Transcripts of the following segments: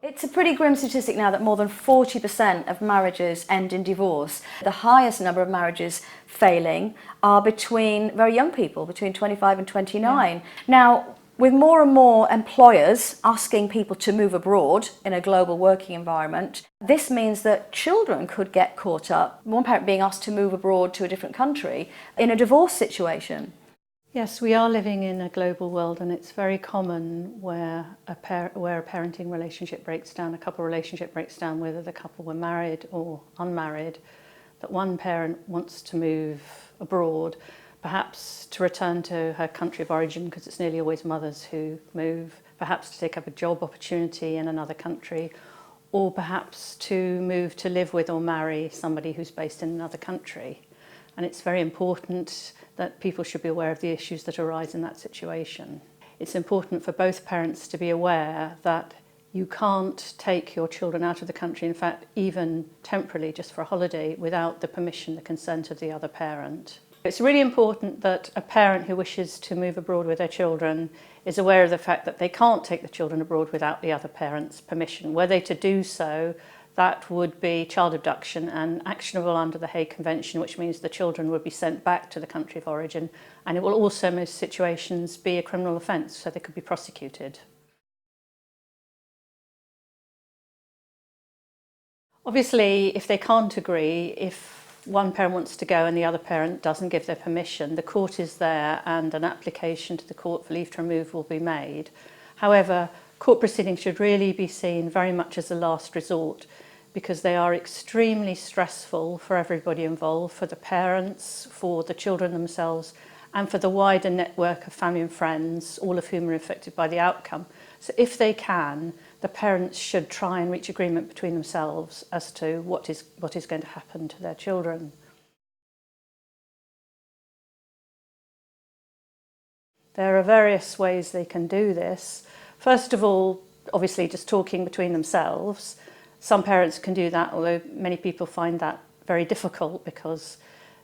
It's a pretty grim statistic now that more than 40% of marriages end in divorce. The highest number of marriages failing are between very young people, between 25 and 29. Yeah. Now, with more and more employers asking people to move abroad in a global working environment, this means that children could get caught up, one parent being asked to move abroad to a different country, in a divorce situation. Yes, we are living in a global world, and it's very common where a parenting relationship breaks down, a couple relationship breaks down, whether the couple were married or unmarried, that one parent wants to move abroad, perhaps to return to her country of origin, because it's nearly always mothers who move, perhaps to take up a job opportunity in another country, or perhaps to move to live with or marry somebody who's based in another country. And it's very important that people should be aware of the issues that arise in that situation. It's important for both parents to be aware that you can't take your children out of the country, in fact, even temporarily, just for a holiday, without the permission, the consent of the other parent. It's really important that a parent who wishes to move abroad with their children is aware of the fact that they can't take the children abroad without the other parent's permission. Were they to do so, that would be child abduction and actionable under the Hague Convention, which means the children would be sent back to the country of origin, and it will also, in most situations, be a criminal offence, so they could be prosecuted. Obviously, if they can't agree, if one parent wants to go and the other parent doesn't give their permission, the court is there and an application to the court for leave to remove will be made. However, court proceedings should really be seen very much as a last resort, because they are extremely stressful for everybody involved, for the parents, for the children themselves, and for the wider network of family and friends, all of whom are affected by the outcome. So if they can, the parents should try and reach agreement between themselves as to what is going to happen to their children. There are various ways they can do this. First of all, obviously just talking between themselves. Some parents can do that, although many people find that very difficult because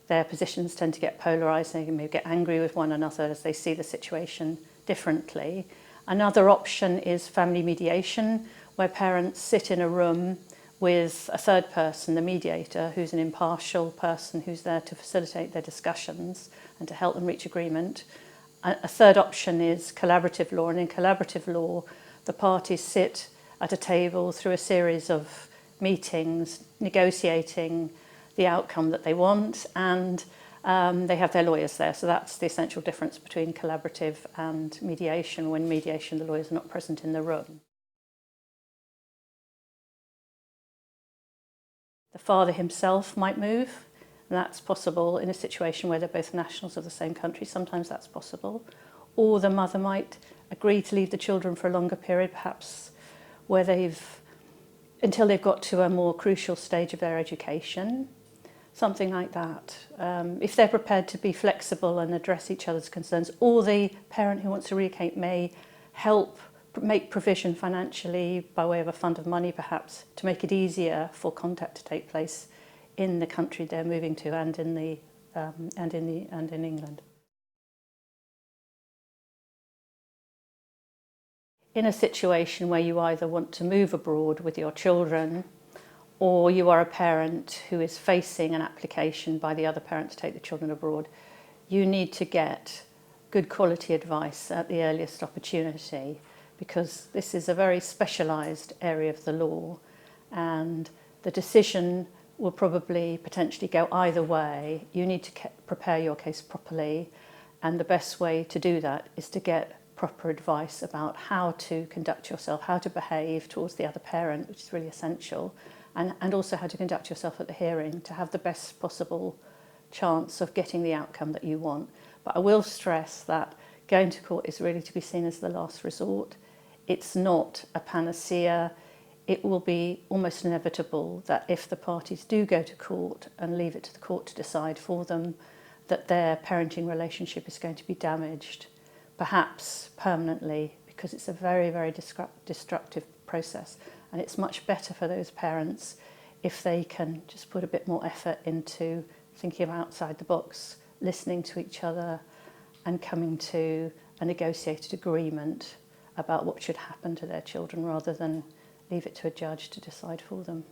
their positions tend to get polarised. They may get angry with one another as they see the situation differently. Another option is family mediation, where parents sit in a room with a third person, the mediator, who's an impartial person who's there to facilitate their discussions and to help them reach agreement. A third option is collaborative law, and in collaborative law, the parties sit at a table through a series of meetings, negotiating the outcome that they want, and they have their lawyers there. So that's the essential difference between collaborative and mediation. When mediation, the lawyers are not present in the room. The father himself might move, and that's possible in a situation where they're both nationals of the same country. Sometimes that's possible. Or the mother might agree to leave the children for a longer period, perhaps where until they've got to a more crucial stage of their education, something like that. If they're prepared to be flexible and address each other's concerns, or the parent who wants to relocate may help make provision financially by way of a fund of money, perhaps, to make it easier for contact to take place in the country they're moving to and in England. In a situation where you either want to move abroad with your children, or you are a parent who is facing an application by the other parent to take the children abroad, you need to get good quality advice at the earliest opportunity, because this is a very specialised area of the law, and the decision will probably potentially go either way. You need to prepare your case properly, and the best way to do that is to get proper advice about how to conduct yourself, how to behave towards the other parent, which is really essential, and also how to conduct yourself at the hearing to have the best possible chance of getting the outcome that you want. But I will stress that going to court is really to be seen as the last resort. It's not a panacea. It will be almost inevitable that if the parties do go to court and leave it to the court to decide for them, that their parenting relationship is going to be damaged, perhaps permanently, because it's a very, very destructive process. And it's much better for those parents if they can just put a bit more effort into thinking of outside the box, listening to each other, and coming to a negotiated agreement about what should happen to their children, rather than leave it to a judge to decide for them.